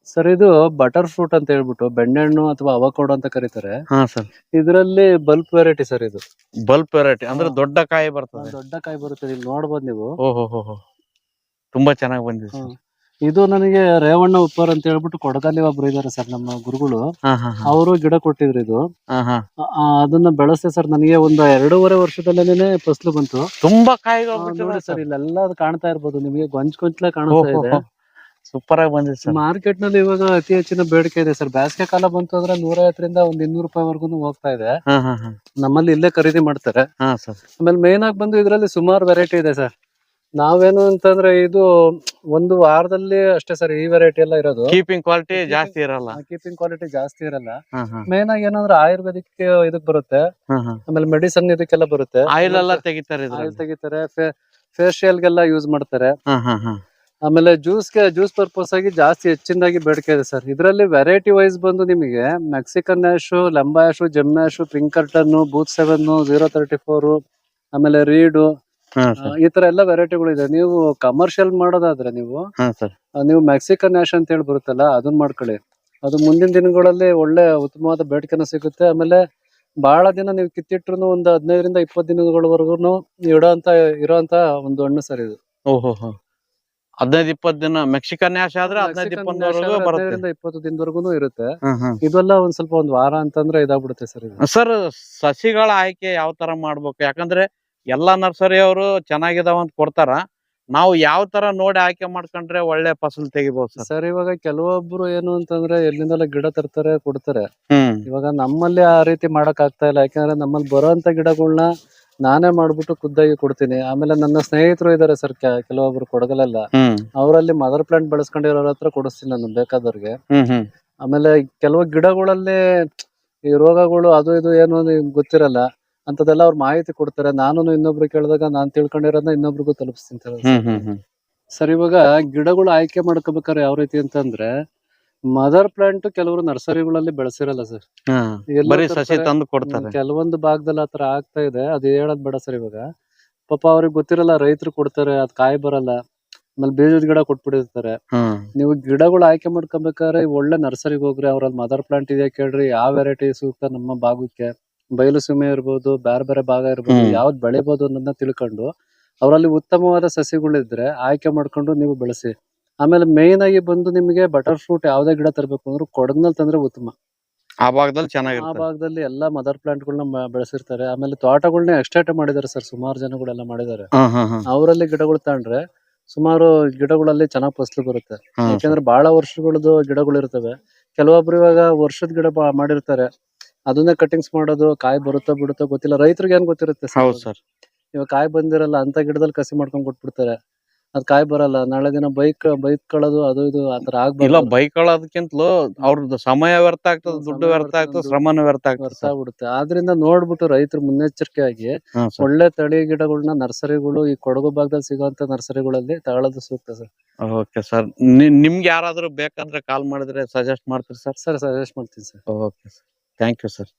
Sir ಇದು butter fruit ಅಂತ ಹೇಳ್ಬಿಟ್ಟು ಬೆಣ್ಣೆಹಣ್ಣು ಅಥವಾ ಅವಕಾಡೋ ಅಂತ ಕರೀತಾರೆ. ಹಾ ಸರ್. ಇದರಲ್ಲಿ ಬಲ್ಪ್ ವೆರೈಟಿ ಸರ್ ಇದು. ಬಲ್ಪ್ ವೆರೈಟಿ ಅಂದ್ರೆ ಹಾ. ದೊಡ್ಡ ಕಾಯಿ ಬರ್ತದೆ. ದೊಡ್ಡ ಕಾಯಿ ಬರುತ್ತೆ, ಇಲ್ಲಿ ನೋಡ್ಬೋದು ನೀವು. ಓಹೋ ಹೋ. ತುಂಬಾ ಚೆನ್ನಾಗಿ ಬಂದಿದೆ ಹ್ಮ್. ಸರ್. ಇದು ನನಗೆ ರೇವಣ್ಣ ಉಪ್ಪರ್ ಅಂತ ಹೇಳ್ಬಿಟ್ಟು ಕೊಡಗಲ್ಲಿ ಒಬ್ರು ಇದಾರೆ ಸರ್, ನಮ್ಮ ಗುರುಗಳು. ಹಾ ಹಾ ಹಾ. ಅವರು ಗಿಡ ಕೊಟ್ಟಿದ್ರು ಇದು. ಹಾ ಹಾ. ಅದನ್ನ ಬೆಳೆಸಿದೆ ಸರ್, ನನಗೆ ಒಂದು 2.5 ವರ್ಷದಲ್ಲೇನೆ ಫಸಲು ಬಂತು. ತುಂಬಾ ಕಾಯಿಗಳು ನೋಡಿ ಬಿಟ್ಟಿದೆ ಸರ್, ಸರ್. ಇಲ್ಲೆಲ್ಲ ಅದು ಕಾಣ್ತಾ ಇರ್ಬೋದು ನಿಮಗೆ, ಗೊಂಚ್ ಕಾಣಿಸ್ತಾ ಇದೆ. ಸೂಪರ್ ಆಗಿ ಬಂದಿದೆ ಸರ್. ಮಾರ್ಕೆಟ್ ನಲ್ಲಿ ಇವಾಗ ಅತಿ ಹೆಚ್ಚಿನ ಬೇಡಿಕೆ ಇದೆ ಸರ್. ಬೇಸಿಗೆ ಕಾಲ ಬಂತು ಅಂದ್ರೆ 150ರಿಂದ ಒಂದು 200 ರೂಪಾಯಿವರೆಗೂ ಹೋಗ್ತಾ ಇದೆ. ಹಾ ಹಾ ಹಾ. ನಮ್ಮಲ್ಲಿ ಇಲ್ಲೇ ಖರೀದಿ ಮಾಡ್ತಾರೆ. ಹಾ ಸರ್. ಆಮೇಲೆ ಮೇನ್ ಆಗಿ ಬಂದು ಇದರಲ್ಲಿ ಸುಮಾರು ವೆರೈಟಿ ಇದೆ ಸರ್. ನಾವೇನು ಅಂತಂದ್ರೆ ಇದು ಒಂದು ವಾರದಲ್ಲಿ ಅಷ್ಟೇ ಸರ್ ಈ ವೆರೈಟಿ ಎಲ್ಲ ಇರೋದು. ಕೀಪಿಂಗ್ ಕ್ವಾಲಿಟಿ ಜಾಸ್ತಿ ಇರಲ್ಲ. ಕೀಪಿಂಗ್ ಕ್ವಾಲಿಟಿ ಜಾಸ್ತಿ ಇರಲ್ಲ. ಹಾ ಹಾ. ಮೇನ್ ಆಗಿ ಏನಂದ್ರೆ ಆಯುರ್ವೇದಿಕ್ ಇದಕ್ ಬರುತ್ತೆ, ಹಾ ಹಾ. ಆಮೇಲೆ ಮೆಡಿಸನ್ ಇದಕ್ಕೆಲ್ಲ ಬರುತ್ತೆ. ಆಯಿಲ್ ಎಲ್ಲ ತೆಗಿತಾರೆ ಆಯಿಲ್ ಇದ್ರಲ್ಲಿ. ತೆಗಿತಾರೆ, ಫೇಶಿಯಲ್ಗೆಲ್ಲ ಯೂಸ್ ಮಾಡ್ತಾರೆ. ಹಾ ಹಾ ಹಾ. ಆಮೇಲೆ ಜ್ಯೂಸ್ ಪರ್ಪಸ್ ಆಗಿ ಜಾಸ್ತಿ ಹೆಚ್ಚಿನದಾಗಿ ಬೇಡಿಕೆ ಇದೆ ಸರ್. ಇದರಲ್ಲಿ ವೆರೈಟಿ ವೈಸ್ ಬಂದು ನಿಮಗೆ ಮೆಕ್ಸಿಕನ್ ಆಶು, ಲಂಬಾ ಆಶು, ಜೆಮ್ ಆಶು, ಪಿಂಕರ್ಟನ್, ಬೂತ್ 7, 034, ಆಮೇಲೆ ರೀಡು, ಹಾ ಸರ್. ಈ ತರ ಎಲ್ಲ ವೆರೈಟಿಗಳು ಇದೆ. ನೀವು ಕಮರ್ಷಿಯಲ್ ಮಾಡೋದಾದ್ರೆ ಹಾ ಸರ್. ನೀವು ಮೆಕ್ಸಿಕನ್ ಆಶ್ ಅಂತ ಹೇಳಿ ಬರುತ್ತಲ್ಲ, ಅದನ್ನ ಮಾಡ್ಕೊಳ್ಳಿ. ಅದು ಮುಂದಿನ ದಿನಗಳಲ್ಲಿ ಒಳ್ಳೆ ಉತ್ತಮವಾದ ಬೇಡಿಕೆನೂ ಸಿಗುತ್ತೆ. ಆಮೇಲೆ ಬಹಳ ದಿನ ನೀವು ಕಿತ್ತಿಟ್ರು ಒಂದು 15ರಿಂದ 20 ದಿನಗಳವರೆಗೂ ಇರೋಂತ ಒಂದು ಹಣ್ಣು ಸರ್ ಇದು. ಓಹೋ ಹೋ. 15-20 ದಿನ ಮೆಕ್ಸಿಕನ್ ನ್ಯಾಶ್ ಆದ್ರೆ 15-20 ಬರುತ್ತೆ. 15ರಿಂದ 20 ದಿನದವರೆಗೂ ಇರುತ್ತೆ. ಹ್ಮ್ ಹ್ಮ್. ಇದೆಲ್ಲ ಒಂದ್ ಸ್ವಲ್ಪ ಒಂದ್ ವಾರ ಅಂತಂದ್ರೆ ಇದಾಗ್ಬಿಡುತ್ತೆ ಸರ್ ಇದು. ಸರ್, ಸಸಿಗಳ ಆಯ್ಕೆ ಯಾವ ತರ ಮಾಡ್ಬೇಕು? ಯಾಕಂದ್ರೆ ಎಲ್ಲಾ ನರ್ಸರಿ ಅವರು ಚೆನ್ನಾಗಿದಾವ ಅಂತ ಕೊಡ್ತಾರ. ನಾವು ಯಾವ ತರ ನೋಡಿ ಆಯ್ಕೆ ಮಾಡ್ಕೊಂಡ್ರೆ ಒಳ್ಳೆ ಫಸಲ್ ತೆಗಿಬಹುದು ಸರ್? ಸರ್ ಇವಾಗ ಕೆಲವೊಬ್ರು ಏನು ಅಂತಂದ್ರೆ ಎಲ್ಲಿಂದೆಲ್ಲ ಗಿಡ ತರ್ತಾರೆ, ಕೊಡ್ತಾರೆ. ಹ್ಮ್. ಇವಾಗ ನಮ್ಮಲ್ಲಿ ಆ ರೀತಿ ಮಾಡಕ್ ಆಗ್ತಾ ಇಲ್ಲ. ಯಾಕಂದ್ರೆ ನಮ್ಮಲ್ಲಿ ಬರೋಂತ ಗಿಡಗಳನ್ನ ನಾನೇ ಮಾಡ್ಬಿಟ್ಟು ಖುದ್ದಾಗಿ ಕೊಡ್ತೀನಿ. ಆಮೇಲೆ ನನ್ನ ಸ್ನೇಹಿತರು ಇದಾರೆ ಸರ್ ಕೆಲವೊಬ್ರು ಕೊಡಗಲೆಲ್ಲ, ಹ್ಮ್ ಅವರಲ್ಲಿ ಮದರ್ ಪ್ಲಾಂಟ್ ಬೆಳೆಸ್ಕೊಂಡಿರೋರ ಹತ್ರ ಕೊಡಿಸ್ತೀನಿ ನಾನು ಬೇಕಾದವ್ರಿಗೆ. ಹ್ಮ್ ಹ್ಮ್. ಆಮೇಲೆ ಕೆಲವು ಗಿಡಗಳಲ್ಲಿ ಈ ರೋಗಗಳು ಅದು ಇದು ಏನು ಗೊತ್ತಿರಲ್ಲ, ಅಂತದೆಲ್ಲ ಅವ್ರ ಮಾಹಿತಿ ಕೊಡ್ತಾರೆ. ನಾನು ಇನ್ನೊಬ್ರು ಕೇಳಿದಾಗ ನಾನ್ ತಿಳ್ಕೊಂಡಿರೋದನ್ನ ಇನ್ನೊಬ್ರಿಗೂ ತಲುಪಿಸ್ತೀನಿ ಹ್ಮ್ ಹ್ಮ್ ಹ್ಮ್. ಸರ್. ಇವಾಗ ಗಿಡಗಳು ಆಯ್ಕೆ ಮಾಡ್ಕೋಬೇಕಾದ್ರೆ ಯಾವ ರೀತಿ ಅಂತಂದ್ರೆ, ಮದರ್ ಪ್ಲಾಂಟ್ ಕೆಲವರು ನರ್ಸರಿಗಳಲ್ಲಿ ಬೆಳೆಸಿರಲ್ಲ ಸರ್. ಹಾ. ಎಲ್ಲೋ ಬರೀ ಸಸಿ ತರ್ತಾರೆ. ತಂದು ಕೊಡ್ತಾರೆ. ಕೆಲವೊಂದು ಭಾಗದಲ್ಲಿ ಆತರ ಆಗ್ತಾ ಇದೆ. ಅದು ಹೇಳೋದ್ ಬೇಡ ಸರ್. ಇವಾಗ ಪಾಪ ಅವ್ರಿಗೆ ಗೊತ್ತಿರಲ್ಲ, ರೈತರು ಕೊಡ್ತಾರೆ, ಅದ್ ಕಾಯಿ ಬರಲ್ಲ, ಆಮೇಲೆ ಬೀಜದ ಗಿಡ ಕೊಟ್ಬಿಟ್ಟಿರ್ತಾರೆ. ಹ್ಮ್. ನೀವು ಗಿಡಗಳು ಆಯ್ಕೆ ಮಾಡ್ಕೊಬೇಕಾದ್ರೆ ಒಳ್ಳೆ ನರ್ಸರಿಗೆ ಹೋಗ್ರಿ, ಅವ್ರಲ್ಲಿ ಮದರ್ ಪ್ಲಾಂಟ್ ಇದೆಯಾ ಕೇಳ್ರಿ, ಯಾವ ವೆರೈಟಿ ಸೂಕ್ತ ನಮ್ಮ ಭಾಗಕ್ಕೆ, ಬಯಲು ಸೀಮೆ ಇರ್ಬೋದು, ಬೇರೆ ಬೇರೆ ಭಾಗ ಇರ್ಬೋದು, ಯಾವ್ದು ಬೆಳಿಬೋದು ಅನ್ನೋದನ್ನ ತಿಳ್ಕೊಂಡು ಅವರಲ್ಲಿ ಉತ್ತಮವಾದ ಸಸಿಗಳಿದ್ರೆ ಆಯ್ಕೆ ಮಾಡ್ಕೊಂಡು ನೀವು ಬೆಳೆಸಿ. ಆಮೇಲೆ ಮೇನ್ ಆಗಿ ಬಂದು ನಿಮಗೆ ಬಟರ್ ಫ್ರೂಟ್ ಯಾವ್ದೇ ಗಿಡ ತರಬೇಕು ಅಂದ್ರೆ ಕೊಡಗ್ನಲ್ಲಿ ತಂದ್ರೆ ಉತ್ತಮ. ಆ ಭಾಗದಲ್ಲಿ ಆ ಚೆನ್ನಾಗಿರುತ್ತೆ. ಭಾಗದಲ್ಲಿ ಎಲ್ಲಾ ಮದರ್ ಪ್ಲಾಂಟ್ ಗಳನ್ನ ಬೆಳೆಸಿರ್ತಾರೆ. ಆಮೇಲೆ ತೋಟಗಳನ್ನ ಎಕ್ಸ್ಟೆಂಟ್ ಮಾಡಿದ್ದಾರೆ ಸರ್, ಸುಮಾರು ಜನಗಳೆಲ್ಲ ಮಾಡಿದ್ದಾರೆ. ಅವರಲ್ಲಿ ಗಿಡಗಳು ತಗೊಂಡ್ರೆ ಸುಮಾರು ಗಿಡಗಳಲ್ಲಿ ಚೆನ್ನಾಗ್ ಫಸಲು ಬರುತ್ತೆ. ಯಾಕಂದ್ರೆ ಬಹಳ ವರ್ಷಗಳದ್ದು ಗಿಡಗಳು ಇರ್ತವೆ. ಕೆಲವೊಬ್ರು ಇವಾಗ ವರ್ಷದ ಗಿಡ ಮಾಡಿರ್ತಾರೆ, ಅದನ್ನೇ ಕಟಿಂಗ್ಸ್ ಮಾಡೋದು, ಕಾಯಿ ಬರುತ್ತೋ ಬಿಡುತ್ತೋ ಗೊತ್ತಿಲ್ಲ. ರೈತರಿಗೆ ಏನ್ ಗೊತ್ತಿರುತ್ತೆ ಹೌದು ಸರ್. ಇವಾಗ ಕಾಯಿ ಬಂದಿರಲ್ಲ ಅಂತ ಗಿಡದಲ್ಲಿ ಕಸಿ ಮಾಡ್ಕೊಂಡ್ ಕೊಟ್ಬಿಡ್ತಾರೆ, ಅದ್ ಕಾಯಿ ಬರಲ್ಲ. ನಾಳೆ ದಿನ ಬೈಕೊಳ್ಳೋದು ಅದು ಇದು ಆತರ ಇಲ್ಲ, ಆಗ್ಬಾರ್ದು. ಬೈಕೊಳ್ಳೋದಕ್ಕಿಂತಲೂ ಅವ್ರದ್ದು ಸಮಯ ವ್ಯರ್ಥ ಆಗ್ತದೆ, ದುಡ್ಡು ವ್ಯರ್ಥ ಆಗ್ತದೆ, ಶ್ರಮನೂ ವ್ಯರ್ಥ ಆಗ್ತದೆ ಸರ್. ಆಗ್ಬಿಡುತ್ತೆ. ಆದ್ರಿಂದ ನೋಡ್ಬಿಟ್ಟು ರೈತರು ಮುನ್ನೆಚ್ಚರಿಕೆಯಾಗಿ ಒಳ್ಳೆ ತಳಿ ಗಿಡಗಳನ್ನ ನರ್ಸರಿಗಳು, ಈ ಕೊಡಗು ಭಾಗದಲ್ಲಿ ಸಿಗುವಂತ ನರ್ಸರಿಗಳಲ್ಲಿ ತಗೊಳ್ಳೋದು ಸೂಕ್ತ ಸರ್. Okay sir. ನಿಮ್ಗೆ ಯಾರಾದ್ರೂ ಬೇಕಂದ್ರೆ ಕಾಲ್ ಮಾಡಿದ್ರೆ ಸಜೆಸ್ಟ್ ಮಾಡ್ತೀರಿ ಸರ್? ಸರ್ ಸಜೆಸ್ಟ್ ಮಾಡ್ತೀನಿ sir. Okay sir, thank you sir.